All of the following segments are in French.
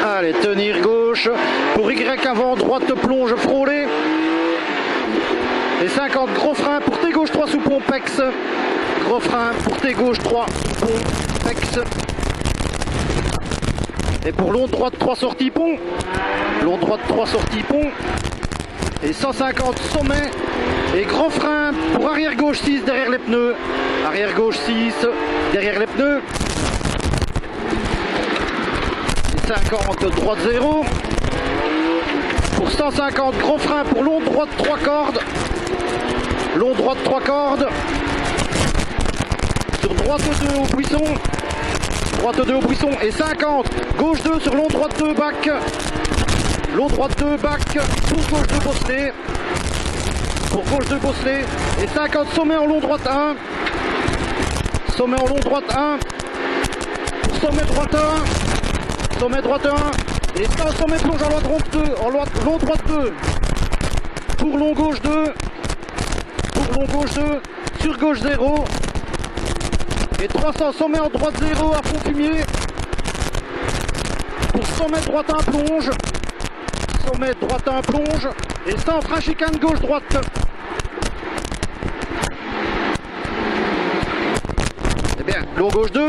Allez, tenir gauche pour Y avant, droite plonge frôlée. Et 50, gros frein pour T gauche 3 sous pont Pex. Gros frein pour T gauche 3 pont Pex. Et pour long droite 3 sorties pont. Long droite 3 sorties pont. Et 150 sommet. Et grand frein pour arrière gauche 6 derrière les pneus. Arrière gauche 6 derrière les pneus. Et 50 droite 0. Pour 150 gros frein pour long droite 3 cordes. Long droite 3 cordes. Sur droite 2 au buisson. Droite 2 au buisson. Et 50 gauche 2 sur long droite 2 bac. Long droite 2 bac pour gauche 2 bosselé. Pour gauche 2 bosselé. Et 50 sommet en long droite 1. Sommet en long droite 1. Pour sommet droite 1. Sommet droite 1. Et 100 sommet plonge en long droite 2. Pour long gauche 2. Pour long gauche 2. Sur gauche 0. Et 300 sommet en droite 0 à fond fumier. Pour sommet droite 1 plonge. Sommet droite 1 plonge. Et 100 frein chicane gauche droite. Eh bien, long gauche 2.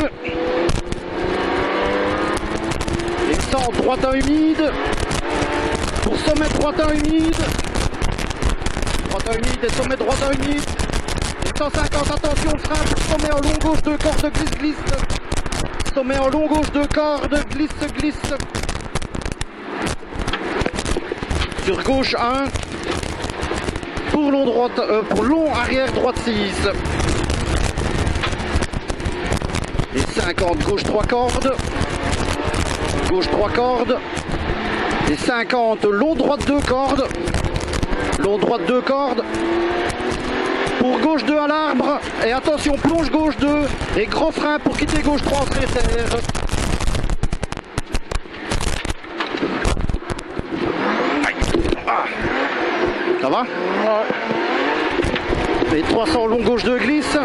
Et 100 droite 1 humide. Pour sommet droite 1 humide. Droite 1 humide et sommet droite 1 humide. Et 150, attention frein pour sommet en long gauche 2 corde glisse. Sommet en long gauche 2 corde glisse. Sur gauche 1. Pour long droite, pour long arrière droite 6. Et 50 gauche 3 cordes. Gauche 3 cordes. Et 50 long droite 2 cordes. Long droite 2 cordes. Pour gauche 2 à l'arbre. Et attention, plonge gauche 2. Et grand frein pour quitter gauche 3 en terre. Ça va? Et 300 long gauche 2 glisse.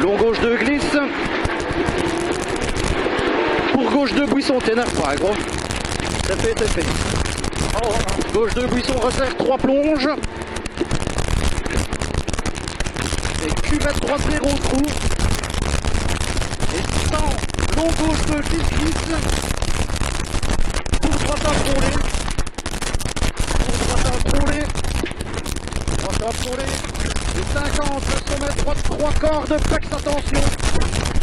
Long gauche 2 glisse. Pour gauche 2 buisson, t'énerve pas gros. C'est fait. Gauche 2 buisson resserre 3 plonge. Et cuvette droite 0 trou. Et 100 long gauche 2 glisse. Pour droite 1 frôlé. Et 50 sommet droite 3 cordes pex attention.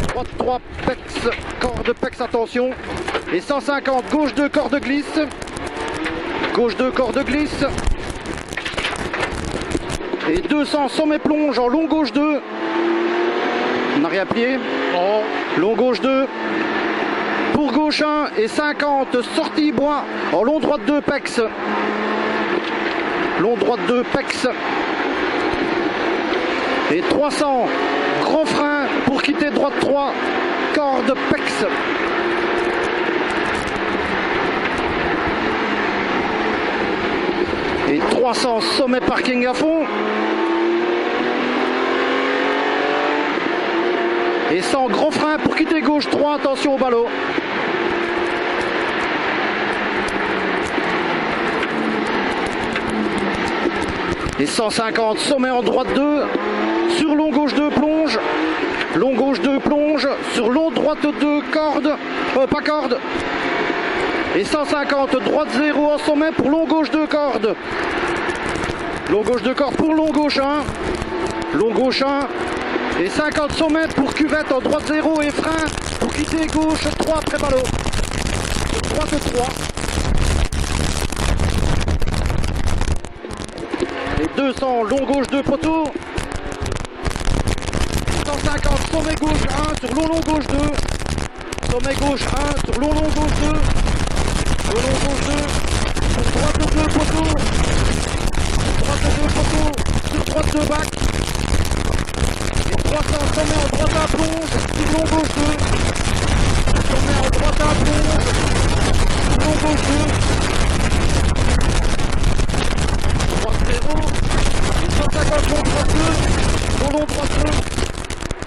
Droite 3 pex corde pex attention. Et 150 gauche 2 corde glisse. Gauche 2 corde glisse. Et 200 sommet plonge en long gauche 2. En arrière pied. Long gauche 2. Pour gauche 1 et 50 sortie bois en long droite 2 pex. Long droite 2 pex. Et 300 gros frein pour quitter droite 3 corde pex. Et 300 sommet parking à fond. Et 100 gros frein pour quitter gauche 3, attention au ballot. Et 150 sommet en droite 2. Sur long gauche 2 plonge. Long gauche 2 plonge. Sur long droite 2 corde. Pas corde. Et 150 droite 0 en sommet pour long gauche 2 corde. Long gauche 2 cordes pour long gauche 1. Long gauche 1. Et 50 sommets pour cuvette en droite 0 et frein pour quitter gauche 3 après ballot. Droite 3. Et 200 long gauche 2 poteaux. 150 sommet gauche 1 sur long gauche 2. Sommet gauche 1 sur long gauche 2. Long gauche 2. Sur droite 2 poteaux. Droite 2 poteaux. Sur droite 2 bac. Et 300 sommet en droite à plonge. Sur long gauche 2. Sommet en droite à plonge. Sur long gauche 2. Droite 0. Et 150 long droite 2. Long droite 2.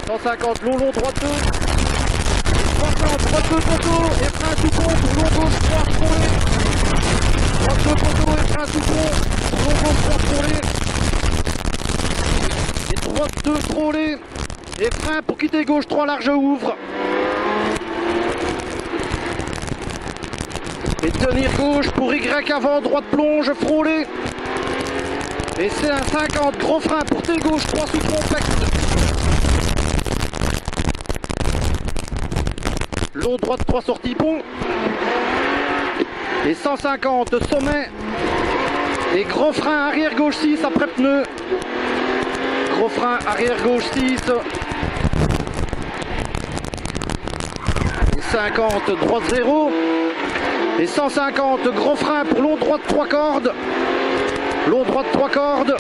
150 long droite 2. 300 droite 2 poteaux et frein tout pont pour long gauche 3 frôlé. Droite 2 poteaux et frein tout pont pour long gauche 3 frôlé. Et droite 2 frôlé et frein pour quitter gauche 3 large ouvre. Et tenir gauche pour Y avant droite plonge frôlé. Et c'est un 50 gros frein pour T gauche 3 sous complexe. Long droite 3 sorties pont. Et 150 sommet. Et gros frein arrière gauche 6 après pneu. Gros frein arrière gauche 6. Et 50 droite 0. Et 150 gros frein pour long droite 3 cordes. Long droite 3 cordes.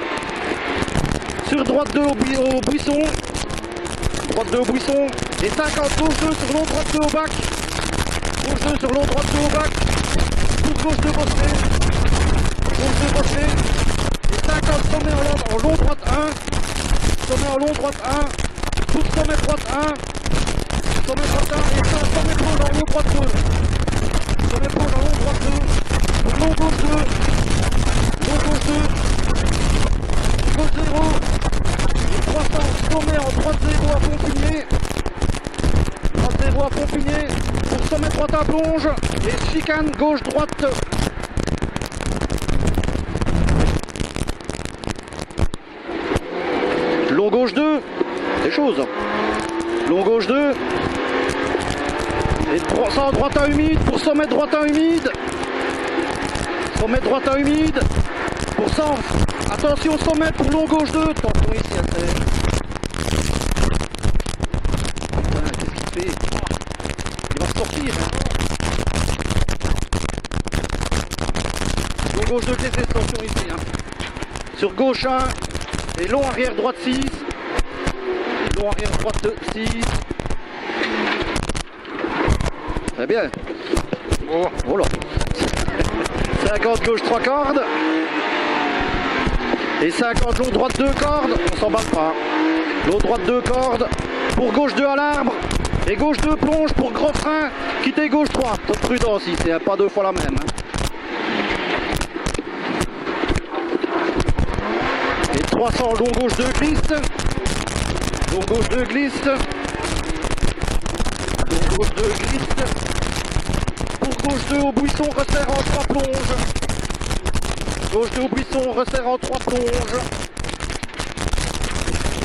Sur droite 2 au buisson. Droite 2 au buisson. Et 50 gauche 2 sur long droite 2 au bac. Gauche 2 sur long droite 2 au bac. Pour gauche 2 bossé. Gauche 2 bossé. Et 50 sommet en long droite 1. Sommet en long droite 1. Pour sommet droite 1. Sommet droite 1. Et 5 sommet pôle en long droite 2. Sommet pôle en long droite 2. Pour long gauche 2. Long gauche 2. Gauche 0. Et 300 sommet en droite 0 à Pompigné. Droite 0 à Pompigné. Pour sommet droite à plonge. Et chicane gauche droite. Long gauche 2. Des choses. Long gauche 2. Et 300 droite à humide. Pour sommet droite à humide. Sommet droite à humide. Pour 100. Attention sommet pour long gauche 2. Attention ici à terre. Il va sortir. Long gauche 2 TC, attention ici. Hein. Sur gauche 1. Et long arrière droite 6. Long arrière droite 6. Très bien. Oh là. 50 gauche 3 cordes. Et 50 long droite 2 cordes. On s'emballe pas. Long droite 2 cordes. Pour gauche 2 à l'arbre. Et gauche 2 plonge pour gros frein. Quitter gauche 3. Top prudent ici, c'est pas deux fois la même. Hein. Et 300 long gauche 2 glisse. Long gauche 2 glisse. Long gauche 2 glisse. Pour gauche 2 au buisson, resserre en 3 plonges. Gauche 2 au buisson, resserre en 3 plonges.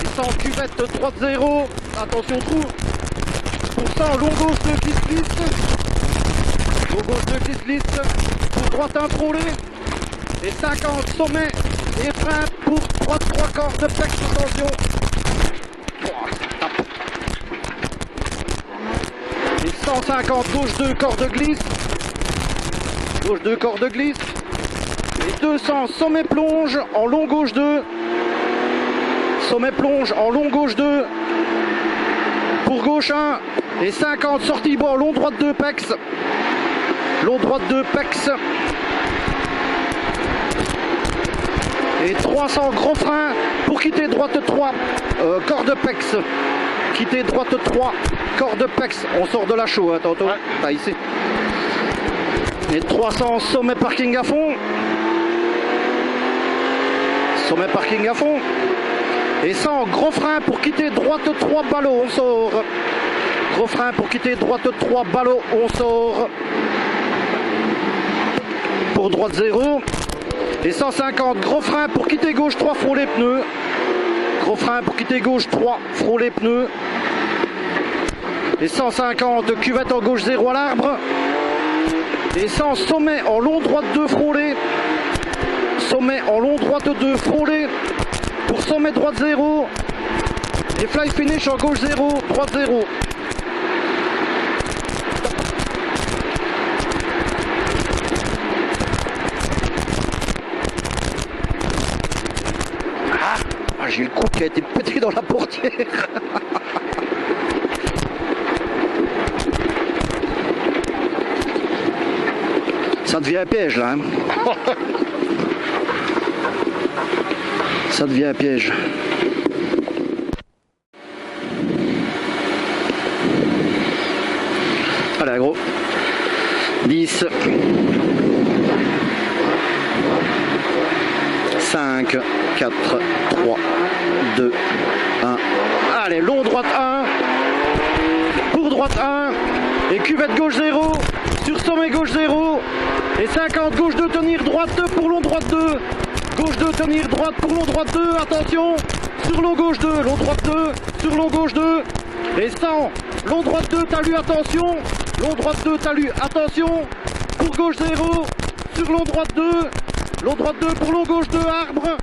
Et 100 cuvette droite 0. Attention trou. Pour 100 long gauche 2 glisse. Long gauche 2 glisse. Pour droite 1 frôlé. Et 50 sommet. Et frein pour droite 3 cordes de pex. Attention. Et 150 gauche 2 corde glisse. Gauche 2 corde glisse. Et 200 sommet plonge en long gauche 2. Sommet plonge en long gauche 2. Pour gauche 1. Et 50 sortie bord long droite 2 pex. Long droite 2 pex. Et 300 gros frein pour quitter droite 3 corde pex. Quitter droite 3 corde pex. On sort de la chaux hein, tantôt. Ouais. Pas ici. Et 300 sommet parking à fond. Sommet parking à fond. Et 100 gros frein pour quitter droite 3 ballots. On sort. Gros frein pour quitter droite 3 ballots. On sort. Pour droite 0. Et 150, gros frein pour quitter gauche 3, frôler pneus. Gros frein pour quitter gauche 3, frôler pneus. Et 150, cuvette en gauche 0 à l'arbre. Et 100, sommet en long droite 2, frôler. Sommet en long droite 2, frôler. Pour sommet droite 0. Et fly finish en gauche 0, droite 0. J'ai le coup qui a été pété dans la portière. Ça devient un piège là. Hein. Ça devient un piège. Allez gros. 10. 5, 4, 3, 2, 1. Allez, long droite 1. Pour droite 1. Et cuvette gauche 0. Sur sommet gauche 0. Et 50, gauche 2, tenir droite 2 pour long droite 2. Gauche 2, tenir droite pour long droite 2. Attention. Sur long gauche 2. Long droite 2. Sur long gauche 2. Et 100. Long droite 2, talus, attention. Long droite 2, talus, attention. Pour gauche 0. Sur long droite 2. Long droite 2 pour long gauche 2, arbre.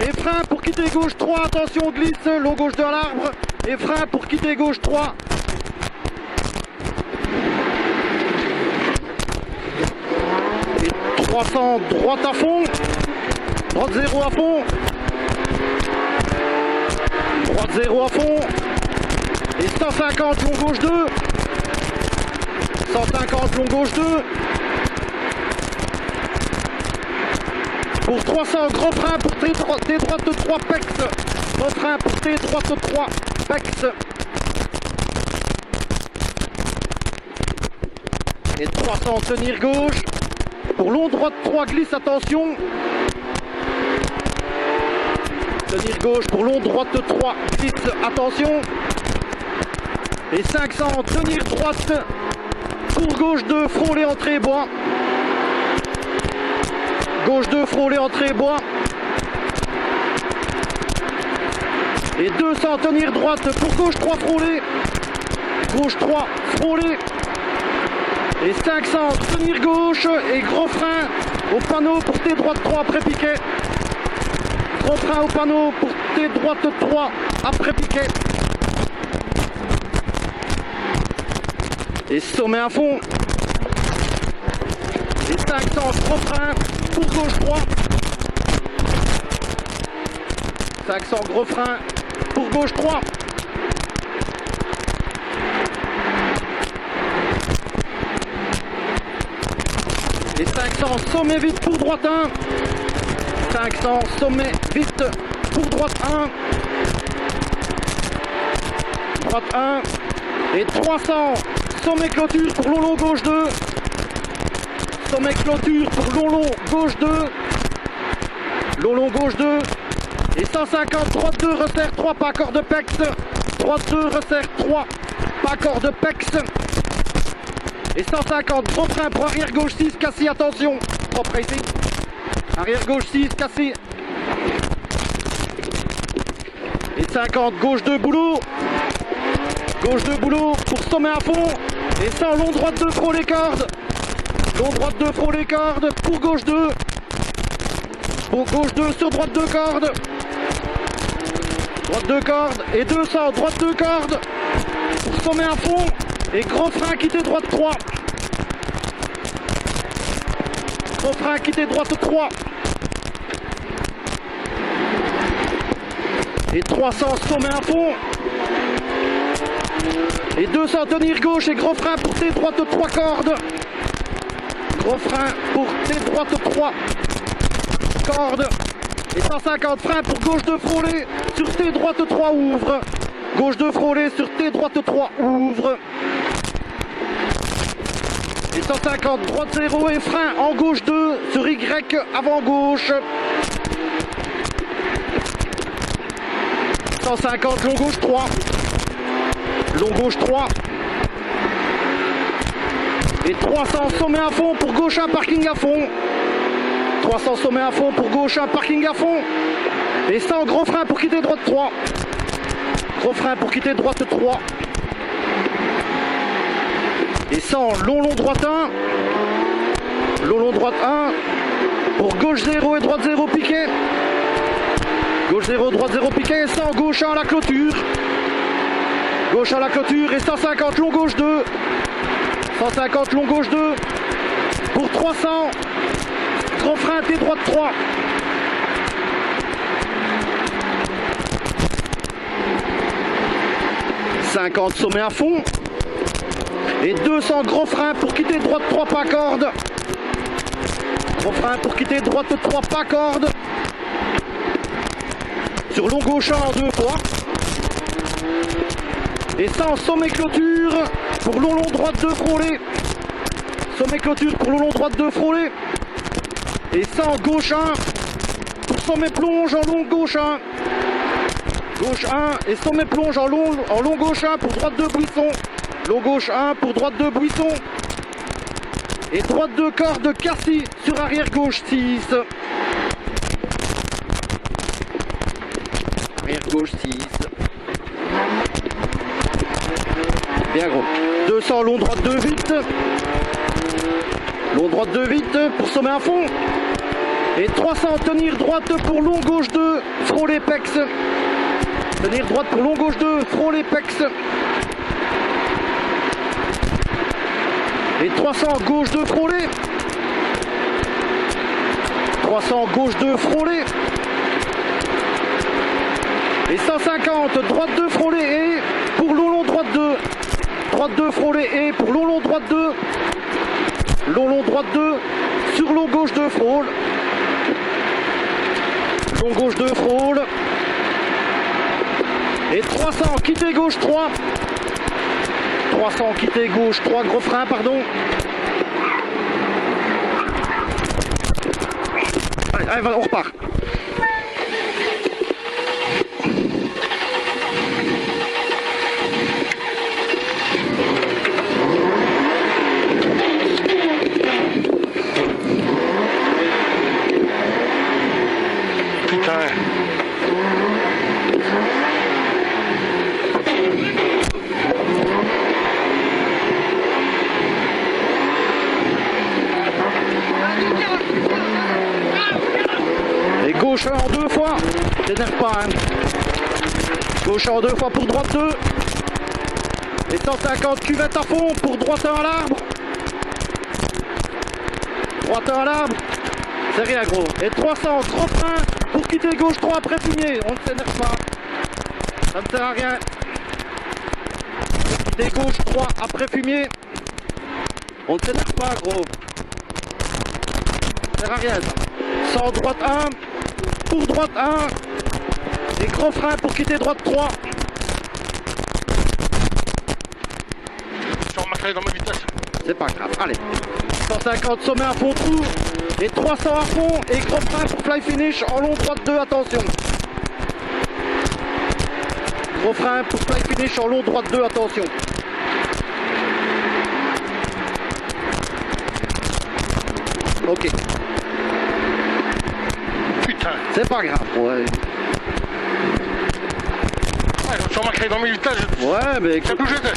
Et frein pour quitter gauche 3, attention, glisse, long gauche 2 à l'arbre. Et frein pour quitter gauche 3. Et 300, droite à fond. Droite 0 à fond. Droite 0 à fond. Et 150, long gauche 2. 150, long gauche 2. Pour 300, gros frein pour T droite 3, pex. Gros frein pour T droite 3, pex. Et 300, tenir gauche. Pour long droite 3, glisse, attention. Tenir gauche pour long droite 3, glisse, attention. Et 500, tenir droite. Pour gauche 2, frôler entrée bois. Gauche 2, frôler entrée bois. Et 200, tenir droite pour gauche 3, frôler. Gauche 3, frôler. Et 500, tenir gauche. Et gros frein au panneau pour T droite 3 après piquet. Gros frein au panneau pour T droite 3 après piquet. Et sommet à fond. Et 500, gros frein pour gauche 3. 500, gros frein pour gauche 3. Et 500, sommet vite pour droite 1. 500, sommet vite pour droite 1. Droite 1. Et 300, sommet clôture pour long gauche 2. Sommet clôture pour long gauche 2. Long gauche 2. Et 150, droite 2, resserre 3, pas accord de pex. Droite 2, resserre 3, pas accord de pex. Et 150, gros frein pour arrière gauche 6, cassé, attention. Propre ici. Arrière gauche 6, cassé. Et 50, gauche 2, boulot. Gauche 2, boulot pour sommet à fond. Et 100, long droite 2, frôle les cordes. Long droite 2, frôle les cordes. Pour gauche 2. Pour gauche 2, sur droite 2 cordes. Droite 2 cordes. Et 200, droite 2 cordes. Pour sommet à fond. Et gros frein, quitter droite 3. Gros frein, quitter droite 3. Et 300, sommet à fond. Et 200, tenir gauche et gros frein pour T droite 3 cordes. Gros frein pour T droite 3 cordes. Et 150, frein pour gauche 2 frôler. Sur T droite 3, ouvre. Gauche 2 frôler sur T droite 3, ouvre. Et 150, droite 0 et frein en gauche 2 sur Y avant gauche. 150, long gauche 3. Long gauche 3. Et 300, sommet à fond pour gauche 1, parking à fond. 300 sommet à fond pour gauche 1, parking à fond. Et 100 gros frein pour quitter droite 3. Gros frein pour quitter droite 3. Et 100 long droite 1. Long droite 1. Pour gauche 0 et droite 0 piqué. Gauche 0, droite 0 piqué. 100 gauche 1 à la clôture. Gauche à la clôture et 150 long gauche 2. 150 long gauche 2. Pour 300. Gros frein pied droite 3. « 50 sommet à fond. Et 200 gros freins pour quitter droite 3 pas corde. Gros frein pour quitter droite 3 pas corde. Sur long gauche 1 en 2 fois. Et 100 sommet clôture pour long droite 2 frôlé. Sommet clôture pour long droite 2 frôlé. Et 100 gauche 1 pour sommet plonge en long gauche 1. Gauche 1 et sommet plonge en long gauche 1 pour droite 2 buisson. Long gauche 1 pour droite 2 buisson. Et droite 2 corde Cassis sur arrière gauche 6. Arrière gauche 6. Bien gros. 200 long droite 2 vite. Long droite 2 vite pour sommet à fond. Et 300 tenir droite pour long gauche 2 frôler pex. Tenir droite pour long gauche 2 frôler pex. Et 300 gauche 2 frôler. 300 gauche 2 frôler. Et 150 droite 2 frôler et pour long droite 2. Droite 2 frôler et pour long droite 2. Long droite 2 sur long gauche 2 frôle. Long gauche 2 frôle. Et 300 quitter gauche 3. 300 quitter gauche 3 gros frein pardon. Allez, on repart. Putain. Et gauche en 2 fois. T'énerve pas hein. Gauche en 2 fois pour droite 2. Et 150 cuvettes à fond pour droite 1 à l'arbre. Droite 1 à l'arbre. C'est rien gros. Et 300 gros frein pour quitter gauche 3 après fumier. On ne s'énerve pas. Ça ne sert à rien. Quitter gauche 3 après fumier. On ne s'énerve pas gros. Ça ne sert à rien ça. 100 droite 1. Pour droite 1. Et gros frein pour quitter droite 3. Je remarquerai dans ma vitesse. C'est pas grave. Allez. 150 sommet à fond tout. Et 300 à fond. Et gros frein pour fly finish en long droite 2. Attention. Gros frein pour fly finish en long droite 2. Attention. Ok. Putain. C'est pas grave. Ouais. Ouais, je remarquerai dans mes vitesses. Ouais, mais C'est écoute, où j'étais.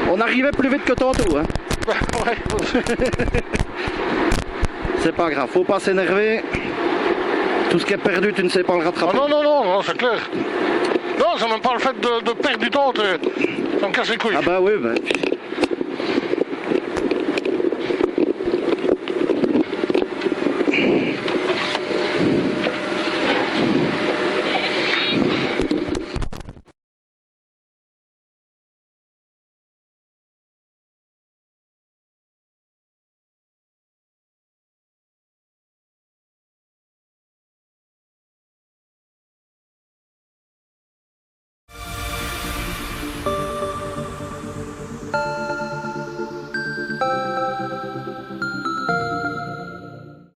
on arrivait plus vite que tantôt. Hein. Ouais. C'est pas grave. Faut pas s'énerver. Tout ce qui est perdu, tu ne sais pas le Ah rattraper. non, c'est clair. Non, c'est même pas le fait de perdre du temps. Ça me casse les couilles. Ah bah oui, bah.